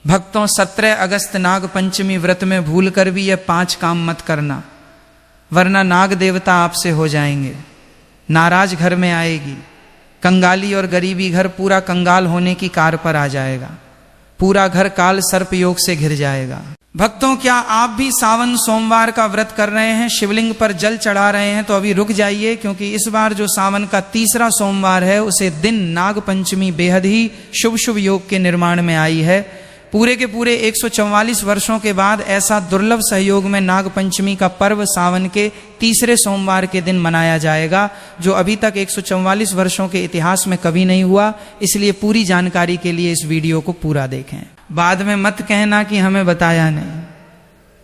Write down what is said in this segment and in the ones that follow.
भक्तों 17 अगस्त नाग पंचमी व्रत में भूल कर भी यह 5 काम मत करना, वरना नाग देवता आपसे हो जाएंगे, नाराज घर में आएगी, कंगाली और गरीबी घर पूरा कंगाल होने की कार पर आ जाएगा, पूरा घर काल सर्प योग से घिर जाएगा। भक्तों, क्या आप भी सावन सोमवार का व्रत कर रहे हैं, शिवलिंग पर जल चढ़ा रहे हैं, तो अभी रुक जाइए, क्योंकि इस बार जो सावन का तीसरा सोमवार है उसे दिन नाग पंचमी बेहद ही शुभ शुभ योग के निर्माण में आई है। पूरे के पूरे 144 वर्षों के बाद ऐसा दुर्लभ सहयोग में नाग पंचमी का पर्व सावन के तीसरे सोमवार के दिन मनाया जाएगा, जो अभी तक 144 वर्षों के इतिहास में कभी नहीं हुआ। इसलिए पूरी जानकारी के लिए इस वीडियो को पूरा देखें, बाद में मत कहना कि हमें बताया नहीं।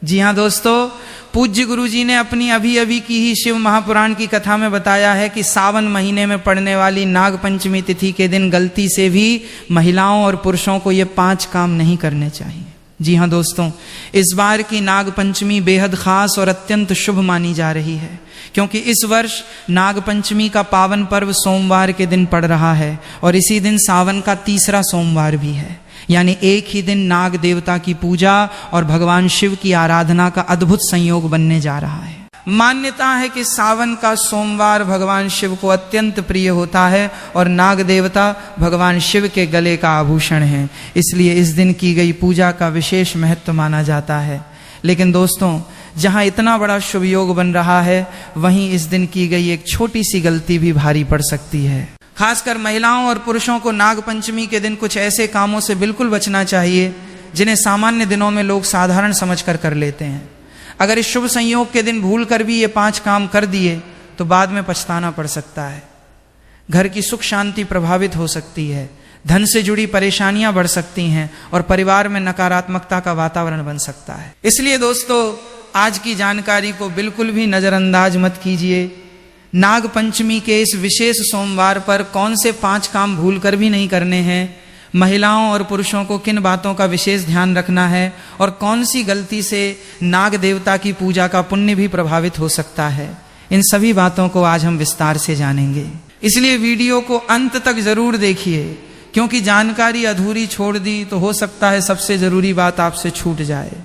जी हाँ दोस्तों, पूज्य गुरु जी ने अपनी अभी अभी की ही शिव महापुराण की कथा में बताया है कि सावन महीने में पड़ने वाली नाग पंचमी तिथि के दिन गलती से भी महिलाओं और पुरुषों को ये 5 काम नहीं करने चाहिए। जी हाँ दोस्तों, इस बार की नाग पंचमी बेहद खास और अत्यंत शुभ मानी जा रही है, क्योंकि इस वर्ष नाग पंचमी का पावन पर्व सोमवार के दिन पड़ रहा है और इसी दिन सावन का तीसरा सोमवार भी है। यानी एक ही दिन नाग देवता की पूजा और भगवान शिव की आराधना का अद्भुत संयोग बनने जा रहा है। मान्यता है कि सावन का सोमवार भगवान शिव को अत्यंत प्रिय होता है और नाग देवता भगवान शिव के गले का आभूषण है, इसलिए इस दिन की गई पूजा का विशेष महत्व माना जाता है। लेकिन दोस्तों, जहां इतना बड़ा शुभ योग बन रहा है, वहीं इस दिन की गई एक छोटी सी गलती भी भारी पड़ सकती है। खासकर महिलाओं और पुरुषों को नाग पंचमी के दिन कुछ ऐसे कामों से बिल्कुल बचना चाहिए जिन्हें सामान्य दिनों में लोग साधारण समझकर कर लेते हैं। अगर इस शुभ संयोग के दिन भूल कर भी ये 5 काम कर दिए तो बाद में पछताना पड़ सकता है। घर की सुख शांति प्रभावित हो सकती है, धन से जुड़ी परेशानियां बढ़ सकती हैं और परिवार में नकारात्मकता का वातावरण बन सकता है। इसलिए दोस्तों, आज की जानकारी को बिल्कुल भी नजरअंदाज मत कीजिए। नाग पंचमी के इस विशेष सोमवार पर कौन से 5 काम भूल कर भी नहीं करने हैं, महिलाओं और पुरुषों को किन बातों का विशेष ध्यान रखना है और कौन सी गलती से नाग देवता की पूजा का पुण्य भी प्रभावित हो सकता है, इन सभी बातों को आज हम विस्तार से जानेंगे। इसलिए वीडियो को अंत तक जरूर देखिए, क्योंकि जानकारी अधूरी छोड़ दी तो हो सकता है सबसे जरूरी बात आपसे छूट जाए।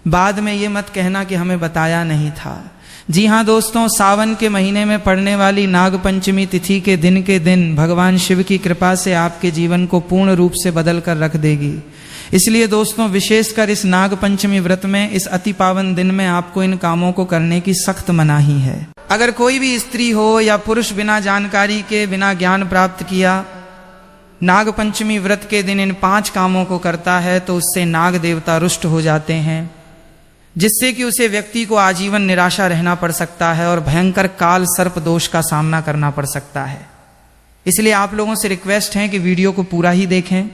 बाद में ये मत कहना कि हमें बताया नहीं था। जी हाँ दोस्तों, सावन के महीने में पड़ने वाली नाग पंचमी तिथि के दिन भगवान शिव की कृपा से आपके जीवन को पूर्ण रूप से बदल कर रख देगी। इसलिए दोस्तों, विशेषकर इस नाग पंचमी व्रत में, इस अति पावन दिन में आपको इन कामों को करने की सख्त मनाही है। अगर कोई भी स्त्री हो या पुरुष बिना जानकारी के, बिना ज्ञान प्राप्त किया नाग पंचमी व्रत के दिन इन 5 कामों को करता है तो उससे नाग देवता रुष्ट हो जाते हैं, जिससे कि उसे व्यक्ति को आजीवन निराशा रहना पड़ सकता है और भयंकर काल सर्प दोष का सामना करना पड़ सकता है। इसलिए आप लोगों से रिक्वेस्ट है कि वीडियो को पूरा ही देखें,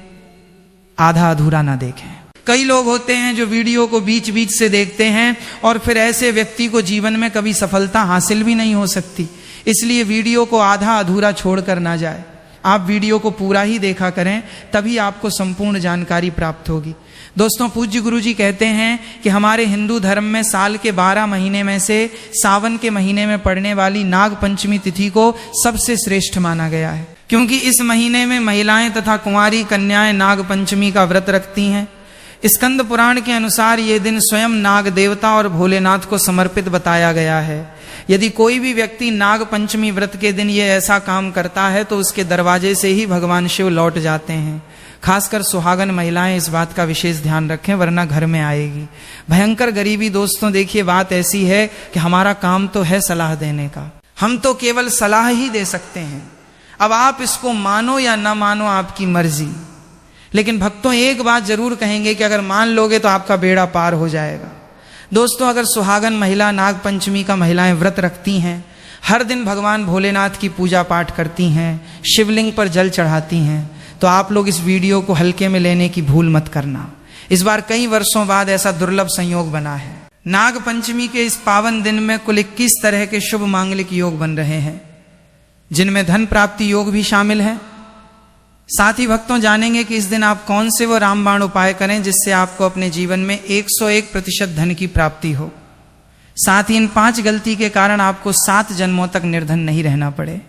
आधा अधूरा ना देखें। कई लोग होते हैं जो वीडियो को बीच बीच से देखते हैं और फिर ऐसे व्यक्ति को जीवन में कभी सफलता हासिल भी नहीं हो सकती। इसलिए वीडियो को आधा अधूरा छोड़कर ना जाए, आप वीडियो को पूरा ही देखा करें, तभी आपको संपूर्ण जानकारी प्राप्त होगी। दोस्तों, पूज्य गुरु जी कहते हैं कि हमारे हिंदू धर्म में साल के 12 महीने में से सावन के महीने में पड़ने वाली नाग पंचमी तिथि को सबसे श्रेष्ठ माना गया है, क्योंकि इस महीने में महिलाएं तथा कुंवारी कन्याएं नाग पंचमी का व्रत रखती हैं। स्कंद पुराण के अनुसार ये दिन स्वयं नाग देवता और भोलेनाथ को समर्पित बताया गया है। यदि कोई भी व्यक्ति नाग पंचमी व्रत के दिन ये ऐसा काम करता है तो उसके दरवाजे से ही भगवान शिव लौट जाते हैं। खासकर सुहागन महिलाएं इस बात का विशेष ध्यान रखें, वरना घर में आएगी भयंकर गरीबी। दोस्तों देखिए, बात ऐसी है कि हमारा काम तो है सलाह देने का, हम तो केवल सलाह ही दे सकते हैं। अब आप इसको मानो या ना मानो, आपकी मर्जी। लेकिन भक्तों, एक बात जरूर कहेंगे कि अगर मान लोगे तो आपका बेड़ा पार हो जाएगा। दोस्तों, अगर सुहागन महिला नाग पंचमी का महिलाएं व्रत रखती हैं, हर दिन भगवान भोलेनाथ की पूजा पाठ करती हैं, शिवलिंग पर जल चढ़ाती हैं, तो आप लोग इस वीडियो को हल्के में लेने की भूल मत करना। इस बार कई वर्षों बाद ऐसा दुर्लभ संयोग बना है। नाग पंचमी के इस पावन दिन में कुल 21 तरह के शुभ मांगलिक योग बन रहे हैं, जिनमें धन प्राप्ति योग भी शामिल है। साथ ही भक्तों, जानेंगे कि इस दिन आप कौन से वो रामबाण उपाय करें जिससे आपको अपने जीवन में 101% धन की प्राप्ति हो। साथ ही इन 5 गलती के कारण आपको 7 जन्मों तक निर्धन नहीं रहना पड़े,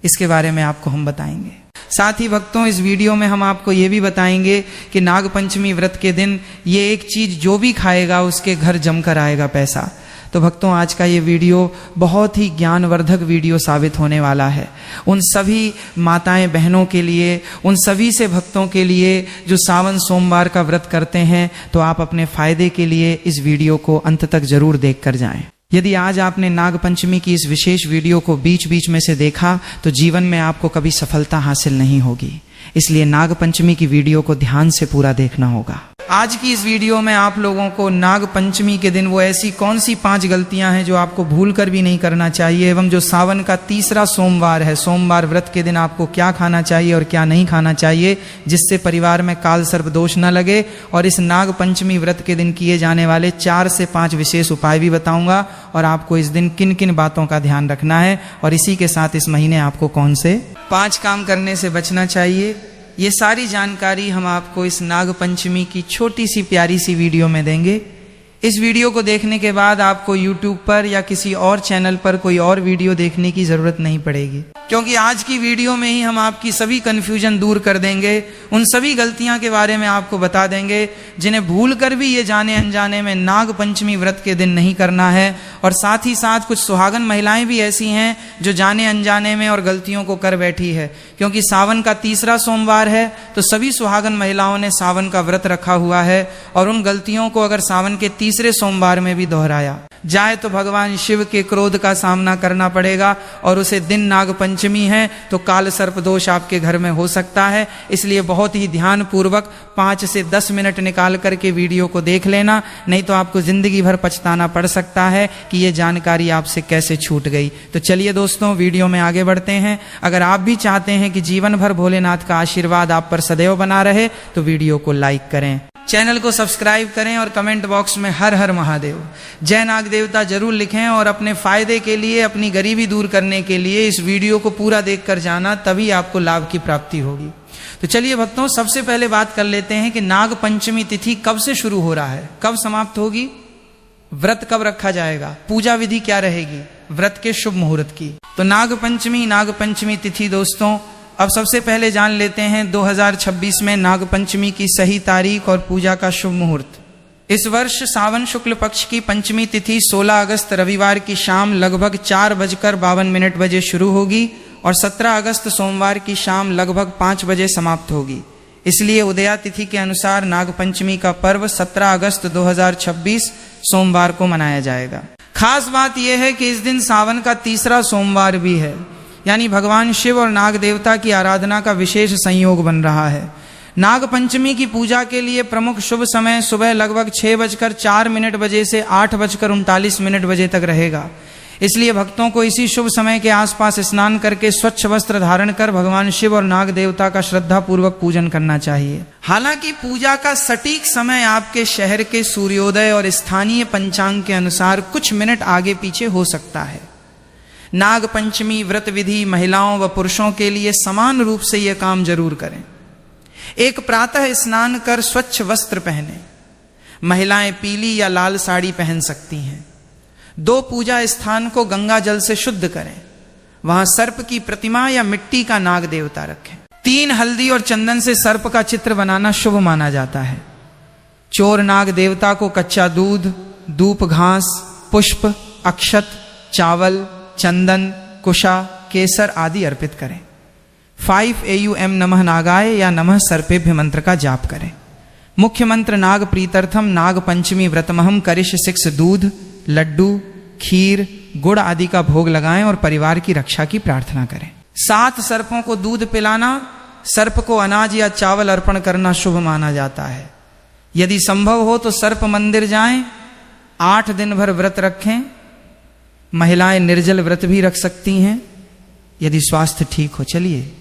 इसके बारे में आपको हम बताएंगे। साथ ही भक्तों, इस वीडियो में हम आपको ये भी बताएंगे कि नाग पंचमी व्रत के दिन ये एक चीज जो भी खाएगा उसके घर जमकर आएगा पैसा। तो भक्तों, आज का ये वीडियो बहुत ही ज्ञानवर्धक वीडियो साबित होने वाला है उन सभी माताएं बहनों के लिए, उन सभी से भक्तों के लिए जो सावन सोमवार का व्रत करते हैं। तो आप अपने फायदे के लिए इस वीडियो को अंत तक जरूर देख कर जाएं। यदि आज आपने नाग पंचमी की इस विशेष वीडियो को बीच बीच में से देखा तो जीवन में आपको कभी सफलता हासिल नहीं होगी। इसलिए नाग पंचमी की वीडियो को ध्यान से पूरा देखना होगा। आज की इस वीडियो में आप लोगों को नाग पंचमी के दिन वो ऐसी कौन सी 5 गलतियां हैं जो आपको भूल कर भी नहीं करना चाहिए, एवं जो सावन का तीसरा सोमवार है, सोमवार व्रत के दिन आपको क्या खाना चाहिए और क्या नहीं खाना चाहिए, जिससे परिवार में काल सर्प दोष न लगे। और इस नाग पंचमी व्रत के दिन किए जाने वाले 4 से 5 विशेष उपाय भी बताऊंगा, और आपको इस दिन किन किन बातों का ध्यान रखना है, और इसी के साथ इस महीने आपको कौन से 5 काम करने से बचना चाहिए। ये सारी जानकारी हम आपको इस नाग पंचमी की छोटी सी प्यारी सी वीडियो में देंगे। इस वीडियो को देखने के बाद आपको YouTube पर या किसी और चैनल पर कोई और वीडियो देखने की जरूरत नहीं पड़ेगी, क्योंकि आज की वीडियो में ही हम आपकी सभी कंफ्यूजन दूर कर देंगे। उन सभी गलतियां के बारे में आपको बता देंगे जिन्हें भूल कर भी ये जाने अनजाने में नाग पंचमी व्रत के दिन नहीं करना है। और साथ ही साथ कुछ सुहागन महिलाएं भी ऐसी हैं जो जाने अनजाने में और गलतियों को कर बैठी है, क्योंकि सावन का तीसरा सोमवार है तो सभी सुहागन महिलाओं ने सावन का व्रत रखा हुआ है, और उन गलतियों को अगर सावन के तीसरे सोमवार में भी दोहराया जाए तो भगवान शिव के क्रोध का सामना करना पड़ेगा, और उसे दिन नाग पंचमी है तो काल सर्प दोष आपके घर में हो सकता है। इसलिए बहुत ही ध्यान पूर्वक 5 से 10 मिनट निकाल करके वीडियो को देख लेना, नहीं तो आपको जिंदगी भर पछताना पड़ सकता है कि ये जानकारी आपसे कैसे छूट गई। तो चलिए दोस्तों, वीडियो में आगे बढ़ते हैं। अगर आप भी चाहते हैं कि जीवन भर भोलेनाथ का आशीर्वाद आप पर सदैव बना रहे तो वीडियो को लाइक करें, चैनल को सब्सक्राइब करें, और कमेंट बॉक्स में हर हर महादेव जय नाग देवता जरूर लिखें। और अपने फायदे के लिए, अपनी गरीबी दूर करने के लिए इस वीडियो को पूरा देखकर जाना, तभी आपको लाभ की प्राप्ति होगी। तो चलिए भक्तों, सबसे पहले बात कर लेते हैं कि नाग पंचमी तिथि कब से शुरू हो रहा है, कब समाप्त होगी, व्रत कब रखा जाएगा, पूजा विधि क्या रहेगी व्रत के शुभ मुहूर्त की। तो नाग पंचमी तिथि दोस्तों, अब सबसे पहले जान लेते हैं 2026 में नाग पंचमी की सही तारीख और पूजा का शुभ मुहूर्त। इस वर्ष सावन शुक्ल पक्ष की पंचमी तिथि 16 अगस्त रविवार की शाम लगभग 4:52 बजे शुरू होगी, और 17 अगस्त सोमवार की शाम लगभग 5 बजे समाप्त होगी। इसलिए उदया तिथि के अनुसार नाग पंचमी का पर्व 17 अगस्त 2026 सोमवार को मनाया जाएगा। खास बात यह है कि इस दिन सावन का तीसरा सोमवार भी है, यानी भगवान शिव और नाग देवता की आराधना का विशेष संयोग बन रहा है। नाग पंचमी की पूजा के लिए प्रमुख शुभ समय सुबह लगभग 6:04 बजे से 8:39 बजे तक रहेगा। इसलिए भक्तों को इसी शुभ समय के आसपास स्नान करके स्वच्छ वस्त्र धारण कर भगवान शिव और नाग देवता का श्रद्धा पूर्वक पूजन करना चाहिए। हालांकि पूजा का सटीक समय आपके शहर के सूर्योदय और स्थानीय पंचांग के अनुसार कुछ मिनट आगे पीछे हो सकता है। नाग पंचमी व्रत विधि महिलाओं व पुरुषों के लिए समान रूप से यह काम जरूर करें। एक प्रातः स्नान कर स्वच्छ वस्त्र पहने, महिलाएं पीली या लाल साड़ी पहन सकती हैं। 2 पूजा स्थान को गंगा जल से शुद्ध करें, वहां सर्प की प्रतिमा या मिट्टी का नाग देवता रखें। 3 हल्दी और चंदन से सर्प का चित्र बनाना शुभ माना जाता है। चोर नाग देवता को कच्चा दूध, धूप घास, पुष्प, अक्षत, चावल, चंदन, कुशा, केसर आदि अर्पित करें। 5 AUM नमः नागाय या नमः सर्पेभ्य मंत्र का जाप करें। मुख्य मंत्र नाग प्रीत्यर्थम नाग पंचमी व्रतमहम करिष् 6 दूध, लड्डू, खीर, गुड़ आदि का भोग लगाएं और परिवार की रक्षा की प्रार्थना करें। 7 सर्पों को दूध पिलाना, सर्प को अनाज या चावल अर्पण करना शुभ माना जाता है। यदि संभव हो तो सर्प मंदिर जाएं, 8 दिन भर व्रत रखें। महिलाएं निर्जल व्रत भी रख सकती हैं यदि स्वास्थ्य ठीक हो। चलिए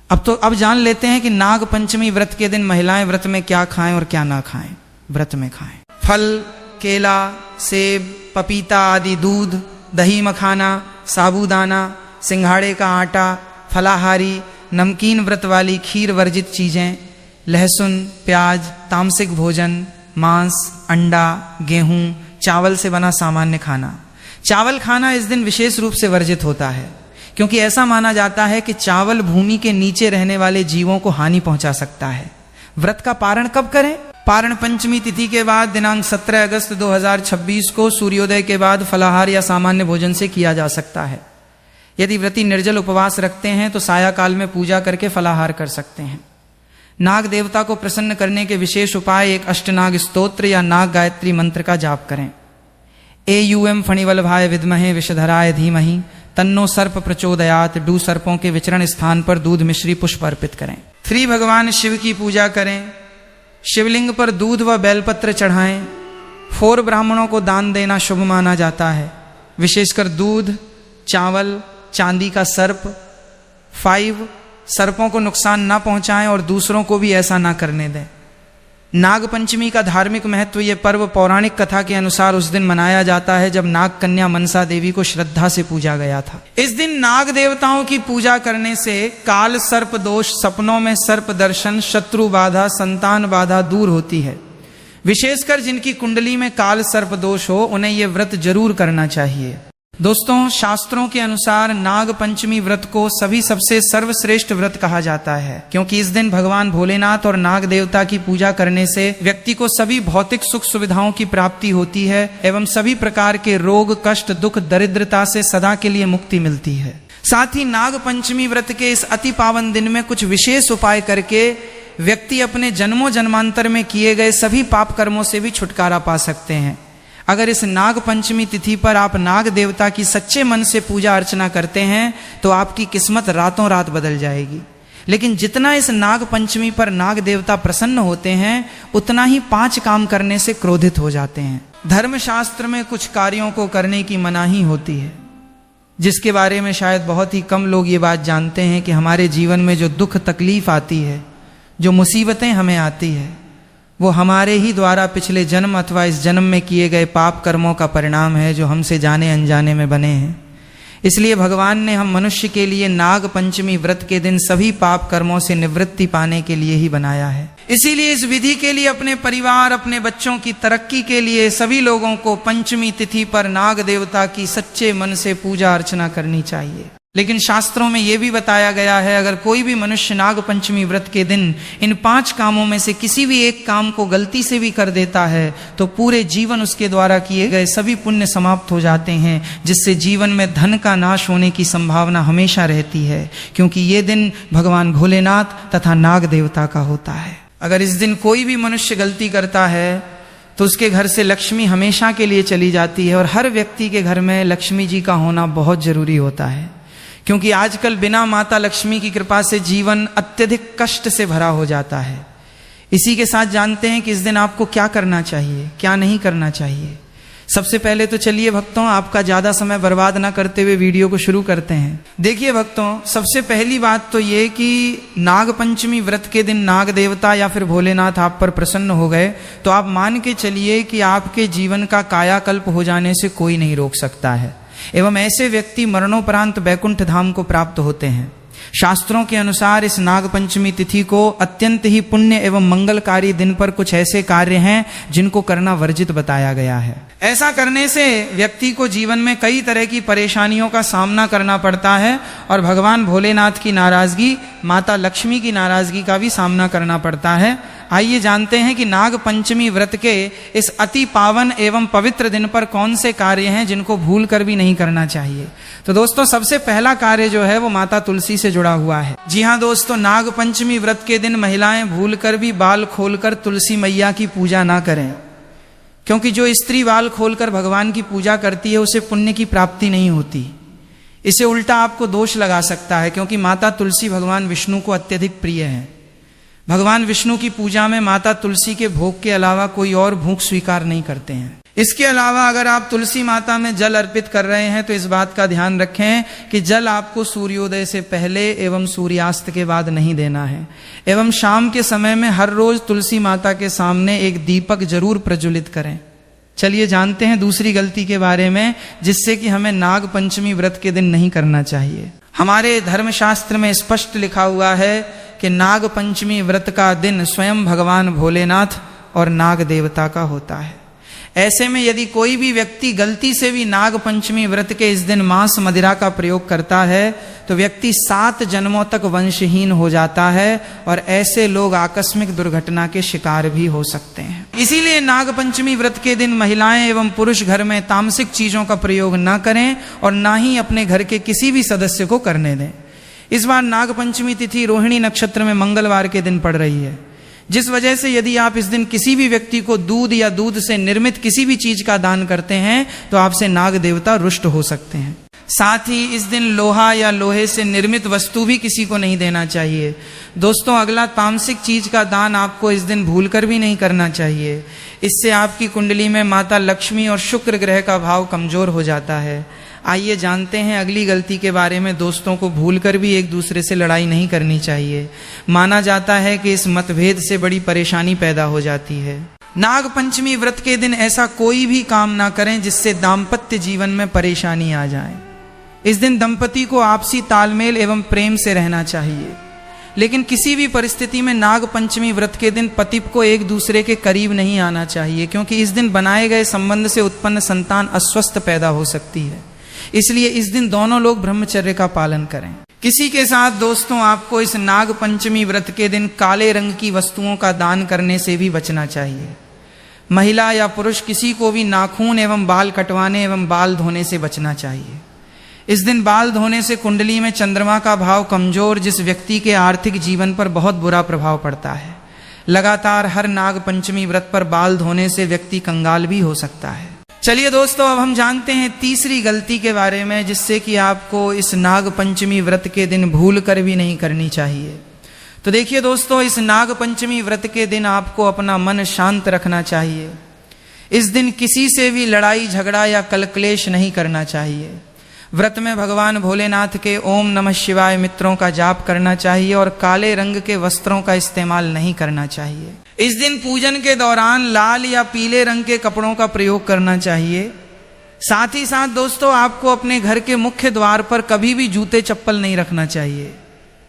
अब जान लेते हैं कि नाग पंचमी व्रत के दिन महिलाएं व्रत में क्या खाएं और क्या ना खाएं। व्रत में खाएं फल, केला, सेब, पपीता आदि, दूध, दही मखाना, साबूदाना, सिंघाड़े का आटा, फलाहारी, नमकीन व्रत वाली खीर वर्जित चीजें, लहसुन, प्याज, तामसिक भोजन, मांस, अंडा, गेहूं, चावल से बना सामान्य खाना। चावल खाना इस दिन विशेष रूप से वर्जित होता है, क्योंकि ऐसा माना जाता है कि चावल भूमि के नीचे रहने वाले जीवों को हानि पहुंचा सकता है। व्रत का पारण कब करें? पारण पंचमी तिथि के बाद दिनांक 17 अगस्त 2026 को सूर्योदय के बाद फलाहार या सामान्य भोजन से किया जा सकता है। यदि व्रती निर्जल उपवास रखते हैं तो साया काल में पूजा करके फलाहार कर सकते हैं। नाग देवता को प्रसन्न करने के विशेष उपाय एक अष्टनाग स्तोत्र या नाग गायत्री मंत्र का जाप करें। AUM फणिवल्भाय विद्महे विषधराय धीमहि तन्नो सर्प प्रचोदयात। डू सर्पों के विचरण स्थान पर दूध मिश्री पुष्प अर्पित करें। 3 भगवान शिव की पूजा करें। शिवलिंग पर दूध व बेलपत्र चढ़ाएं। 4 ब्राह्मणों को दान देना शुभ माना जाता है, विशेषकर दूध, चावल, चांदी का सर्प। 5 सर्पों को नुकसान ना पहुंचाएं और दूसरों को भी ऐसा ना करने दें। नाग पंचमी का धार्मिक महत्व। ये पर्व पौराणिक कथा के अनुसार उस दिन मनाया जाता है जब नाग कन्या मनसा देवी को श्रद्धा से पूजा गया था। इस दिन नाग देवताओं की पूजा करने से काल सर्प दोष, सपनों में सर्प दर्शन, शत्रु बाधा, संतान बाधा दूर होती है। विशेषकर जिनकी कुंडली में काल सर्प दोष हो उन्हें यह व्रत जरूर करना चाहिए। दोस्तों, शास्त्रों के अनुसार नाग पंचमी व्रत को सभी सबसे सर्वश्रेष्ठ व्रत कहा जाता है, क्योंकि इस दिन भगवान भोलेनाथ और नाग देवता की पूजा करने से व्यक्ति को सभी भौतिक सुख सुविधाओं की प्राप्ति होती है एवं सभी प्रकार के रोग, कष्ट, दुख, दरिद्रता से सदा के लिए मुक्ति मिलती है। साथ ही नाग पंचमी व्रत के इस अति पावन दिन में कुछ विशेष उपाय करके व्यक्ति अपने जन्मों जन्मांतर में किए गए सभी पाप कर्मों से भी छुटकारा पा सकते हैं। अगर इस नाग पंचमी तिथि पर आप नाग देवता की सच्चे मन से पूजा अर्चना करते हैं तो आपकी किस्मत रातों रात बदल जाएगी। लेकिन जितना इस नाग पंचमी पर नाग देवता प्रसन्न होते हैं उतना ही 5 काम करने से क्रोधित हो जाते हैं। धर्मशास्त्र में कुछ कार्यों को करने की मनाही होती है, जिसके बारे में शायद बहुत ही कम लोग ये बात जानते हैं कि हमारे जीवन में जो दुख तकलीफ आती है, जो मुसीबतें हमें आती है, वो हमारे ही द्वारा पिछले जन्म अथवा इस जन्म में किए गए पाप कर्मों का परिणाम है जो हमसे जाने अनजाने में बने हैं। इसलिए भगवान ने हम मनुष्य के लिए नाग पंचमी व्रत के दिन सभी पाप कर्मों से निवृत्ति पाने के लिए ही बनाया है। इसीलिए इस विधि के लिए अपने परिवार, अपने बच्चों की तरक्की के लिए सभी लोगों को पंचमी तिथि पर नाग देवता की सच्चे मन से पूजा अर्चना करनी चाहिए। लेकिन शास्त्रों में यह भी बताया गया है, अगर कोई भी मनुष्य नाग पंचमी व्रत के दिन इन 5 कामों में से किसी भी एक काम को गलती से भी कर देता है तो पूरे जीवन उसके द्वारा किए गए सभी पुण्य समाप्त हो जाते हैं, जिससे जीवन में धन का नाश होने की संभावना हमेशा रहती है, क्योंकि ये दिन भगवान भोलेनाथ तथा नाग देवता का होता है। अगर इस दिन कोई भी मनुष्य गलती करता है तो उसके घर से लक्ष्मी हमेशा के लिए चली जाती है। और हर व्यक्ति के घर में लक्ष्मी जी का होना बहुत जरूरी होता है, क्योंकि आजकल बिना माता लक्ष्मी की कृपा से जीवन अत्यधिक कष्ट से भरा हो जाता है। इसी के साथ जानते हैं कि इस दिन आपको क्या करना चाहिए, क्या नहीं करना चाहिए। सबसे पहले तो चलिए भक्तों, आपका ज्यादा समय बर्बाद ना करते हुए वीडियो को शुरू करते हैं। देखिए भक्तों, सबसे पहली बात तो ये कि नाग पंचमी व्रत के दिन नाग देवता या फिर भोलेनाथ आप पर प्रसन्न हो गए तो आप मान के चलिए कि आपके जीवन का कायाकल्प हो जाने से कोई नहीं रोक सकता है, एवं ऐसे व्यक्ति मरणोपरांत बैकुंठ धाम को प्राप्त होते हैं। शास्त्रों के अनुसार इस नाग पंचमी तिथि को अत्यंत ही पुण्य एवं मंगलकारी दिन पर कुछ ऐसे कार्य हैं जिनको करना वर्जित बताया गया है। ऐसा करने से व्यक्ति को जीवन में कई तरह की परेशानियों का सामना करना पड़ता है और भगवान भोलेनाथ की नाराजगी, माता लक्ष्मी की नाराजगी का भी सामना करना पड़ता है। आइए जानते हैं कि नाग पंचमी व्रत के इस अति पावन एवं पवित्र दिन पर कौन से कार्य हैं जिनको भूल कर भी नहीं करना चाहिए। तो दोस्तों, सबसे पहला कार्य जो है वो माता तुलसी से जुड़ा हुआ है। जी हाँ दोस्तों, नाग पंचमी व्रत के दिन महिलाएं भूल कर भी बाल खोलकर तुलसी मैया की पूजा ना करें, क्योंकि जो स्त्री बाल खोलकर भगवान की पूजा करती है उसे पुण्य की प्राप्ति नहीं होती। इसे उल्टा आपको दोष लगा सकता है, क्योंकि माता तुलसी भगवान विष्णु को अत्यधिक प्रिय है। भगवान विष्णु की पूजा में माता तुलसी के भोग के अलावा कोई और भोग स्वीकार नहीं करते हैं। इसके अलावा अगर आप तुलसी माता में जल अर्पित कर रहे हैं तो इस बात का ध्यान रखें कि जल आपको सूर्योदय से पहले एवं सूर्यास्त के बाद नहीं देना है, एवं शाम के समय में हर रोज तुलसी माता के सामने एक दीपक जरूर प्रज्वलित करें। चलिए जानते हैं दूसरी गलती के बारे में, जिससे कि हमें नाग पंचमी व्रत के दिन नहीं करना चाहिए। हमारे धर्मशास्त्र में स्पष्ट लिखा हुआ है कि नाग पंचमी व्रत का दिन स्वयं भगवान भोलेनाथ और नाग देवता का होता है। ऐसे में यदि कोई भी व्यक्ति गलती से भी नाग पंचमी व्रत के इस दिन मांस मदिरा का प्रयोग करता है तो व्यक्ति 7 जन्मों तक वंशहीन हो जाता है और ऐसे लोग आकस्मिक दुर्घटना के शिकार भी हो सकते हैं। इसीलिए नाग पंचमी व्रत के दिन महिलाएं एवं पुरुष घर में तामसिक चीजों का प्रयोग न करें और ना ही अपने घर के किसी भी सदस्य को करने दें। इस बार नाग पंचमी तिथि रोहिणी नक्षत्र में मंगलवार के दिन पड़ रही है, जिस वजह से यदि आप इस दिन किसी भी व्यक्ति को दूध या दूध से निर्मित किसी भी चीज का दान करते हैं तो आपसे नाग देवता रुष्ट हो सकते हैं। साथ ही इस दिन लोहा या लोहे से निर्मित वस्तु भी किसी को नहीं देना चाहिए। दोस्तों, अगला तामसिक चीज का दान आपको इस दिन भूलकर भी नहीं करना चाहिए। इससे आपकी कुंडली में माता लक्ष्मी और शुक्र ग्रह का भाव कमजोर हो जाता है। आइए जानते हैं अगली गलती के बारे में। दोस्तों को भूलकर भी एक दूसरे से लड़ाई नहीं करनी चाहिए। माना जाता है कि इस मतभेद से बड़ी परेशानी पैदा हो जाती है। नाग पंचमी व्रत के दिन ऐसा कोई भी काम ना करें जिससे दाम्पत्य जीवन में परेशानी आ जाए। इस दिन दंपति को आपसी तालमेल एवं प्रेम से रहना चाहिए, लेकिन किसी भी परिस्थिति में नाग पंचमी व्रत के दिन पति को एक दूसरे के करीब नहीं आना चाहिए, क्योंकि इस दिन बनाए गए संबंध से उत्पन्न संतान अस्वस्थ पैदा हो सकती है। इसलिए इस दिन दोनों लोग ब्रह्मचर्य का पालन करें। किसी के साथ दोस्तों आपको इस नाग पंचमी व्रत के दिन काले रंग की वस्तुओं का दान करने से भी बचना चाहिए। महिला या पुरुष किसी को भी नाखून एवं बाल कटवाने एवं बाल धोने से बचना चाहिए। इस दिन बाल धोने से कुंडली में चंद्रमा का भाव कमजोर, जिस व्यक्ति के आर्थिक जीवन पर बहुत बुरा प्रभाव पड़ता है। लगातार हर नाग पंचमी व्रत पर बाल धोने से व्यक्ति कंगाल भी हो सकता है। चलिए दोस्तों, अब हम जानते हैं तीसरी गलती के बारे में, जिससे कि आपको इस नाग पंचमी व्रत के दिन भूल कर भी नहीं करनी चाहिए। तो देखिए दोस्तों, इस नाग पंचमी व्रत के दिन आपको अपना मन शांत रखना चाहिए। इस दिन किसी से भी लड़ाई झगड़ा या कलक्लेश नहीं करना चाहिए। व्रत में भगवान भोलेनाथ के ओम नमः शिवाय मित्रों का जाप करना चाहिए और काले रंग के वस्त्रों का इस्तेमाल नहीं करना चाहिए। इस दिन पूजन के दौरान लाल या पीले रंग के कपड़ों का प्रयोग करना चाहिए। साथ ही साथ दोस्तों, आपको अपने घर के मुख्य द्वार पर कभी भी जूते चप्पल नहीं रखना चाहिए,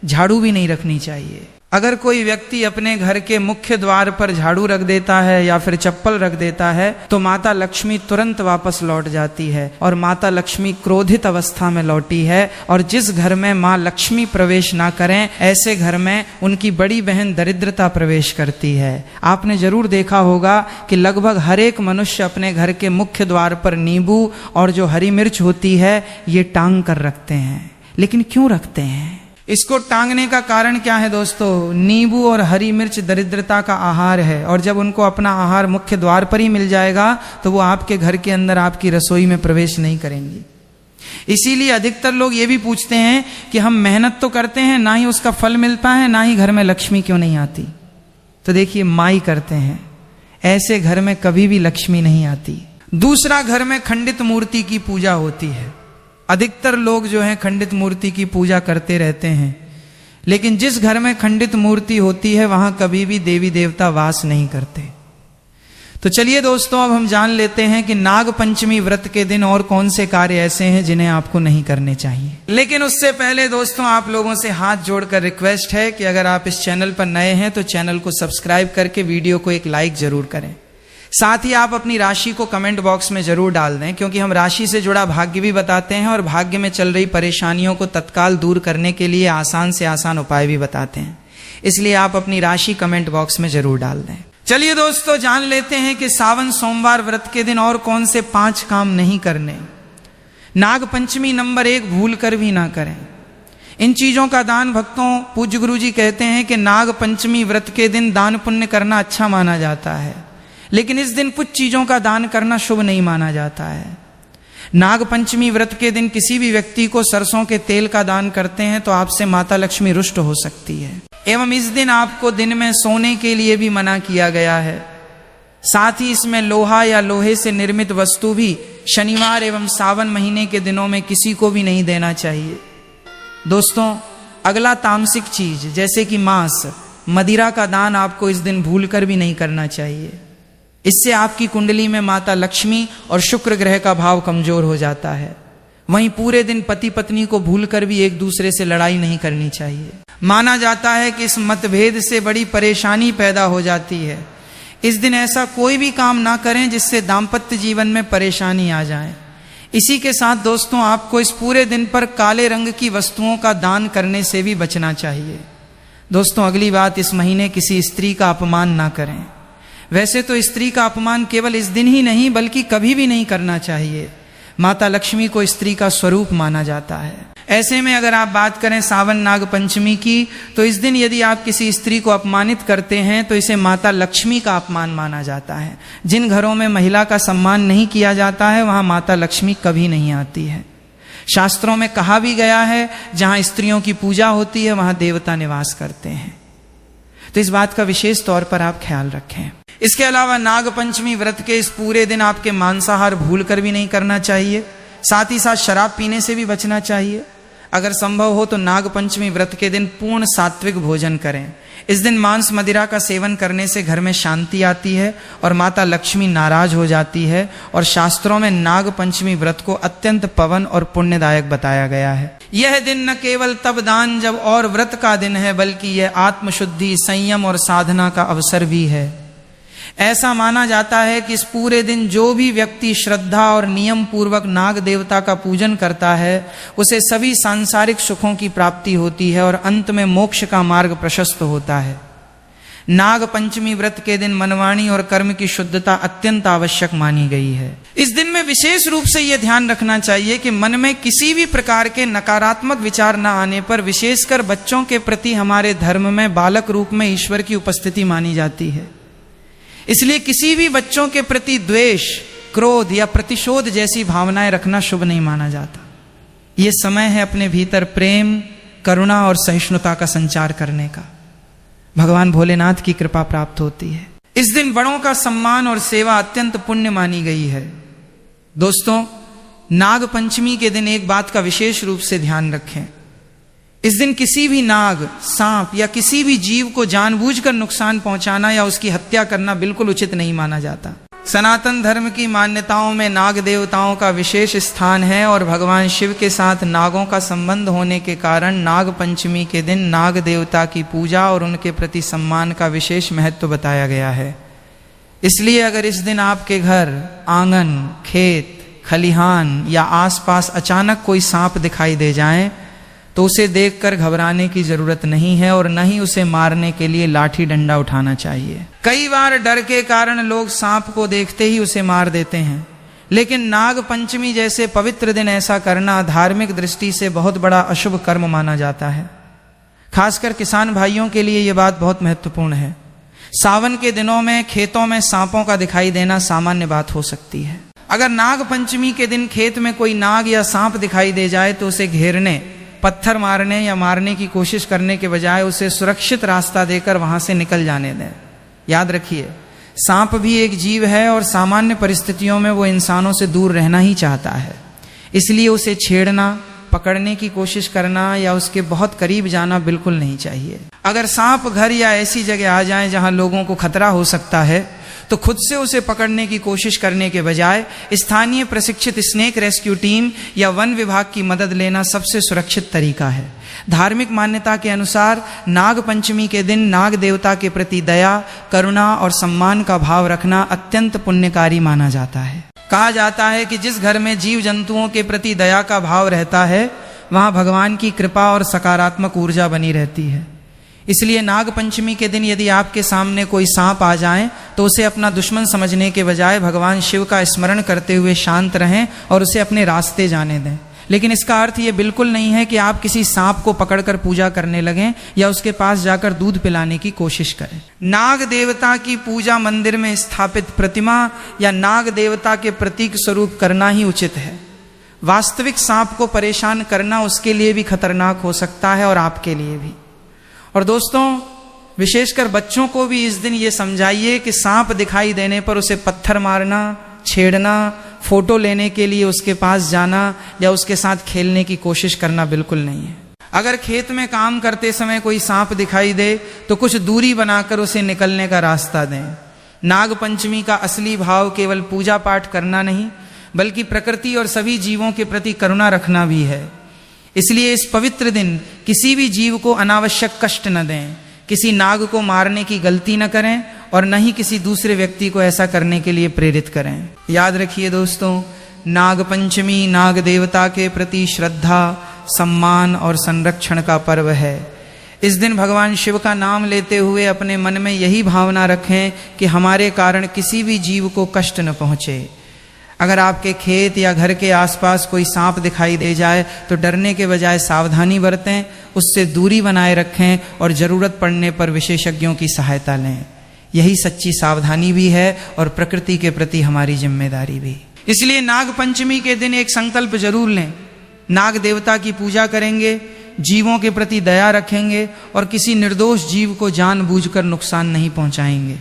झाड़ू भी नहीं रखनी चाहिए। अगर कोई व्यक्ति अपने घर के मुख्य द्वार पर झाड़ू रख देता है या फिर चप्पल रख देता है तो माता लक्ष्मी तुरंत वापस लौट जाती है और माता लक्ष्मी क्रोधित अवस्था में लौटी है। और जिस घर में माँ लक्ष्मी प्रवेश ना करें, ऐसे घर में उनकी बड़ी बहन दरिद्रता प्रवेश करती है। आपने जरूर देखा होगा कि लगभग हर एक मनुष्य अपने घर के मुख्य द्वार पर नींबू और जो हरी मिर्च होती है ये टांग कर रखते हैं। लेकिन क्यों रखते हैं? इसको टांगने का कारण क्या है दोस्तों? नींबू और हरी मिर्च दरिद्रता का आहार है, और जब उनको अपना आहार मुख्य द्वार पर ही मिल जाएगा तो वो आपके घर के अंदर आपकी रसोई में प्रवेश नहीं करेंगी। इसीलिए अधिकतर लोग ये भी पूछते हैं कि हम मेहनत तो करते हैं, ना ही उसका फल मिलता है, ना ही घर में लक्ष्मी क्यों नहीं आती। तो देखिए, माई करते हैं, ऐसे घर में कभी भी लक्ष्मी नहीं आती। दूसरा, घर में खंडित मूर्ति की पूजा होती है। अधिकतर लोग जो हैं खंडित मूर्ति की पूजा करते रहते हैं, लेकिन जिस घर में खंडित मूर्ति होती है वहां कभी भी देवी देवता वास नहीं करते। तो चलिए दोस्तों, अब हम जान लेते हैं कि नाग पंचमी व्रत के दिन और कौन से कार्य ऐसे हैं जिन्हें आपको नहीं करने चाहिए। लेकिन उससे पहले दोस्तों, आप लोगों से हाथ जोड़कर रिक्वेस्ट है कि अगर आप इस चैनल पर नए हैं तो चैनल को सब्सक्राइब करके वीडियो को एक लाइक जरूर करें। साथ ही आप अपनी राशि को कमेंट बॉक्स में जरूर डाल दें, क्योंकि हम राशि से जुड़ा भाग्य भी बताते हैं और भाग्य में चल रही परेशानियों को तत्काल दूर करने के लिए आसान से आसान उपाय भी बताते हैं। इसलिए आप अपनी राशि कमेंट बॉक्स में जरूर डाल दें। चलिए दोस्तों, जान लेते हैं कि सावन सोमवार व्रत के दिन और कौन से 5 काम नहीं करने। नाग पंचमी नंबर 1 भूल कर भी ना करें। इन चीजों का दान भक्तों, पूज्य गुरु जी कहते हैं कि नाग पंचमी व्रत के दिन दान पुण्य करना अच्छा माना जाता है, लेकिन इस दिन कुछ चीजों का दान करना शुभ नहीं माना जाता है। नाग पंचमी व्रत के दिन किसी भी व्यक्ति को सरसों के तेल का दान करते हैं तो आपसे माता लक्ष्मी रुष्ट हो सकती है। एवं इस दिन आपको दिन में सोने के लिए भी मना किया गया है। साथ ही इसमें लोहा या लोहे से निर्मित वस्तु भी शनिवार एवं सावन महीने के दिनों में किसी को भी नहीं देना चाहिए। दोस्तों, अगला तामसिक चीज जैसे कि मांस मदिरा का दान आपको इस दिन भूल कर भी नहीं करना चाहिए। इससे आपकी कुंडली में माता लक्ष्मी और शुक्र ग्रह का भाव कमजोर हो जाता है। वहीं पूरे दिन पति पत्नी को भूलकर भी एक दूसरे से लड़ाई नहीं करनी चाहिए। माना जाता है कि इस मतभेद से बड़ी परेशानी पैदा हो जाती है। इस दिन ऐसा कोई भी काम ना करें जिससे दाम्पत्य जीवन में परेशानी आ जाए। इसी के साथ दोस्तों, आपको इस पूरे दिन पर काले रंग की वस्तुओं का दान करने से भी बचना चाहिए। दोस्तों, अगली बात, इस महीने किसी स्त्री का अपमान ना करें। वैसे तो स्त्री का अपमान केवल इस दिन ही नहीं बल्कि कभी भी नहीं करना चाहिए। माता लक्ष्मी को स्त्री का स्वरूप माना जाता है। ऐसे में अगर आप बात करें सावन नाग पंचमी की, तो इस दिन यदि आप किसी स्त्री को अपमानित करते हैं तो इसे माता लक्ष्मी का अपमान माना जाता है। जिन घरों में महिला का सम्मान नहीं किया जाता है वहां माता लक्ष्मी कभी नहीं आती है। शास्त्रों में कहा भी गया है, जहां स्त्रियों की पूजा होती है वहां देवता निवास करते हैं। तो इस बात का विशेष तौर पर आप ख्याल रखें। इसके अलावा नाग पंचमी व्रत के इस पूरे दिन आपके मांसाहार भूल कर भी नहीं करना चाहिए। साथ ही साथ शराब पीने से भी बचना चाहिए। अगर संभव हो तो नाग पंचमी व्रत के दिन पूर्ण सात्विक भोजन करें। इस दिन मांस मदिरा का सेवन करने से घर में शांति आती है और माता लक्ष्मी नाराज हो जाती है। और शास्त्रों में नाग पंचमी व्रत को अत्यंत पवन और पुण्यदायक बताया गया है। यह दिन न केवल तब दान जब और व्रत का दिन है, बल्कि यह आत्मशुद्धि, संयम और साधना का अवसर भी है। ऐसा माना जाता है कि इस पूरे दिन जो भी व्यक्ति श्रद्धा और नियम पूर्वक नाग देवता का पूजन करता है उसे सभी सांसारिक सुखों की प्राप्ति होती है और अंत में मोक्ष का मार्ग प्रशस्त होता है। नाग पंचमी व्रत के दिन मनवाणी और कर्म की शुद्धता अत्यंत आवश्यक मानी गई है। इस दिन में विशेष रूप से यह ध्यान रखना चाहिए कि मन में किसी भी प्रकार के नकारात्मक विचार न आने पर, विशेषकर बच्चों के प्रति हमारे धर्म में बालक रूप में ईश्वर की उपस्थिति मानी जाती है। इसलिए किसी भी बच्चों के प्रति द्वेष, क्रोध या प्रतिशोध जैसी भावनाएं रखना शुभ नहीं माना जाता। यह समय है अपने भीतर प्रेम, करुणा और सहिष्णुता का संचार करने का। भगवान भोलेनाथ की कृपा प्राप्त होती है। इस दिन बड़ों का सम्मान और सेवा अत्यंत पुण्य मानी गई है। दोस्तों, नाग पंचमी के दिन एक बात का विशेष रूप से ध्यान रखें। इस दिन किसी भी नाग, सांप या किसी भी जीव को जानबूझकर नुकसान पहुंचाना या उसकी हत्या करना बिल्कुल उचित नहीं माना जाता। सनातन धर्म की मान्यताओं में नाग देवताओं का विशेष स्थान है और भगवान शिव के साथ नागों का संबंध होने के कारण नाग पंचमी के दिन नाग देवता की पूजा और उनके प्रति सम्मान का विशेष महत्व बताया गया है। इसलिए अगर इस दिन आपके घर, आंगन, खेत, खलिहान या आसपास अचानक कोई सांप दिखाई दे जाए तो उसे देखकर घबराने की जरूरत नहीं है और न ही उसे मारने के लिए लाठी डंडा उठाना चाहिए। कई बार डर के कारण लोग सांप को देखते ही उसे मार देते हैं, लेकिन नाग पंचमी जैसे पवित्र दिन ऐसा करना धार्मिक दृष्टि से बहुत बड़ा अशुभ कर्म माना जाता है। खासकर किसान भाइयों के लिए यह बात बहुत महत्वपूर्ण है। सावन के दिनों में खेतों में सांपों का दिखाई देना सामान्य बात हो सकती है। अगर नाग पंचमी के दिन खेत में कोई नाग या सांप दिखाई दे जाए तो उसे घेरने, पत्थर मारने या मारने की कोशिश करने के बजाय उसे सुरक्षित रास्ता देकर वहां से निकल जाने दें। याद रखिए, सांप भी एक जीव है और सामान्य परिस्थितियों में वो इंसानों से दूर रहना ही चाहता है। इसलिए उसे छेड़ना, पकड़ने की कोशिश करना या उसके बहुत करीब जाना बिल्कुल नहीं चाहिए। अगर सांप घर या ऐसी जगह आ जाए जहां लोगों को खतरा हो सकता है तो खुद से उसे पकड़ने की कोशिश करने के बजाय स्थानीय प्रशिक्षित स्नेक रेस्क्यू टीम या वन विभाग की मदद लेना सबसे सुरक्षित तरीका है। धार्मिक मान्यता के अनुसार नाग पंचमी के दिन नाग देवता के प्रति दया, करुणा और सम्मान का भाव रखना अत्यंत पुण्यकारी माना जाता है। कहा जाता है कि जिस घर में जीव जंतुओं के प्रति दया का भाव रहता है वहां भगवान की कृपा और सकारात्मक ऊर्जा बनी रहती है। इसलिए नाग पंचमी के दिन यदि आपके सामने कोई सांप आ जाए तो उसे अपना दुश्मन समझने के बजाय भगवान शिव का स्मरण करते हुए शांत रहें और उसे अपने रास्ते जाने दें। लेकिन इसका अर्थ ये बिल्कुल नहीं है कि आप किसी सांप को पकड़कर पूजा करने लगें या उसके पास जाकर दूध पिलाने की कोशिश करें। नाग देवता की पूजा मंदिर में स्थापित प्रतिमा या नाग देवता के प्रतीक स्वरूप करना ही उचित है। वास्तविक सांप को परेशान करना उसके लिए भी खतरनाक हो सकता है और आपके लिए भी। और दोस्तों, विशेषकर बच्चों को भी इस दिन ये समझाइए कि सांप दिखाई देने पर उसे पत्थर मारना, छेड़ना, फोटो लेने के लिए उसके पास जाना या उसके साथ खेलने की कोशिश करना बिल्कुल नहीं है। अगर खेत में काम करते समय कोई सांप दिखाई दे तो कुछ दूरी बनाकर उसे निकलने का रास्ता दें। नाग पंचमी का असली भाव केवल पूजा पाठ करना नहीं बल्कि प्रकृति और सभी जीवों के प्रति करुणा रखना भी है। इसलिए इस पवित्र दिन किसी भी जीव को अनावश्यक कष्ट न दें, किसी नाग को मारने की गलती न करें और न ही किसी दूसरे व्यक्ति को ऐसा करने के लिए प्रेरित करें। याद रखिए दोस्तों, नाग पंचमी नाग देवता के प्रति श्रद्धा, सम्मान और संरक्षण का पर्व है। इस दिन भगवान शिव का नाम लेते हुए अपने मन में यही भावना रखें कि हमारे कारण किसी भी जीव को कष्ट न पहुंचे। अगर आपके खेत या घर के आसपास कोई सांप दिखाई दे जाए तो डरने के बजाय सावधानी बरतें, उससे दूरी बनाए रखें और जरूरत पड़ने पर विशेषज्ञों की सहायता लें। यही सच्ची सावधानी भी है और प्रकृति के प्रति हमारी जिम्मेदारी भी। इसलिए नाग पंचमी के दिन एक संकल्प जरूर लें, नाग देवता की पूजा करेंगे, जीवों के प्रति दया रखेंगे और किसी निर्दोष जीव को जानबूझकर नुकसान नहीं पहुंचाएंगे।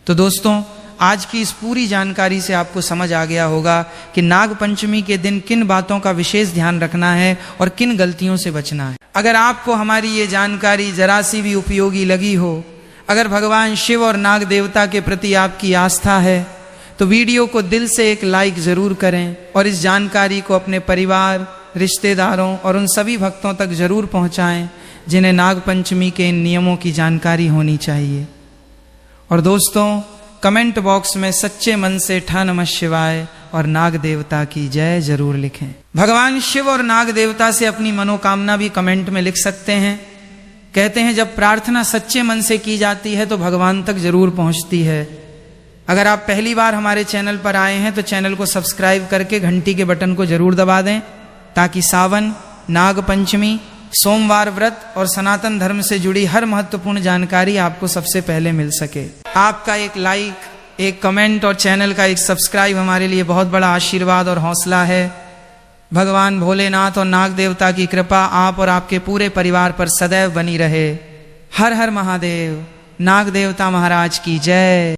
तो दोस्तों, आज की इस पूरी जानकारी से आपको समझ आ गया होगा कि नाग पंचमी के दिन किन बातों का विशेष ध्यान रखना है और किन गलतियों से बचना है। अगर आपको हमारी ये जानकारी जरा सी भी उपयोगी लगी हो, अगर भगवान शिव और नाग देवता के प्रति आपकी आस्था है, तो वीडियो को दिल से एक लाइक जरूर करें और इस जानकारी को अपने परिवार, रिश्तेदारों और उन सभी भक्तों तक जरूर पहुंचाएं जिन्हें नाग पंचमी के इन नियमों की जानकारी होनी चाहिए। और दोस्तों, कमेंट बॉक्स में सच्चे मन से ठा नमः शिवाय और नाग देवता की जय जरूर लिखें। भगवान शिव और नाग देवता से अपनी मनोकामना भी कमेंट में लिख सकते हैं। कहते हैं जब प्रार्थना सच्चे मन से की जाती है तो भगवान तक जरूर पहुंचती है। अगर आप पहली बार हमारे चैनल पर आए हैं तो चैनल को सब्सक्राइब करके घंटी के बटन को जरूर दबा दें, ताकि सावन, नाग पंचमी, सोमवार व्रत और सनातन धर्म से जुड़ी हर महत्वपूर्ण जानकारी आपको सबसे पहले मिल सके। आपका एक लाइक, एक कमेंट और चैनल का एक सब्सक्राइब हमारे लिए बहुत बड़ा आशीर्वाद और हौसला है। भगवान भोलेनाथ और नाग देवता की कृपा आप और आपके पूरे परिवार पर सदैव बनी रहे। हर हर महादेव। नाग देवता महाराज की जय।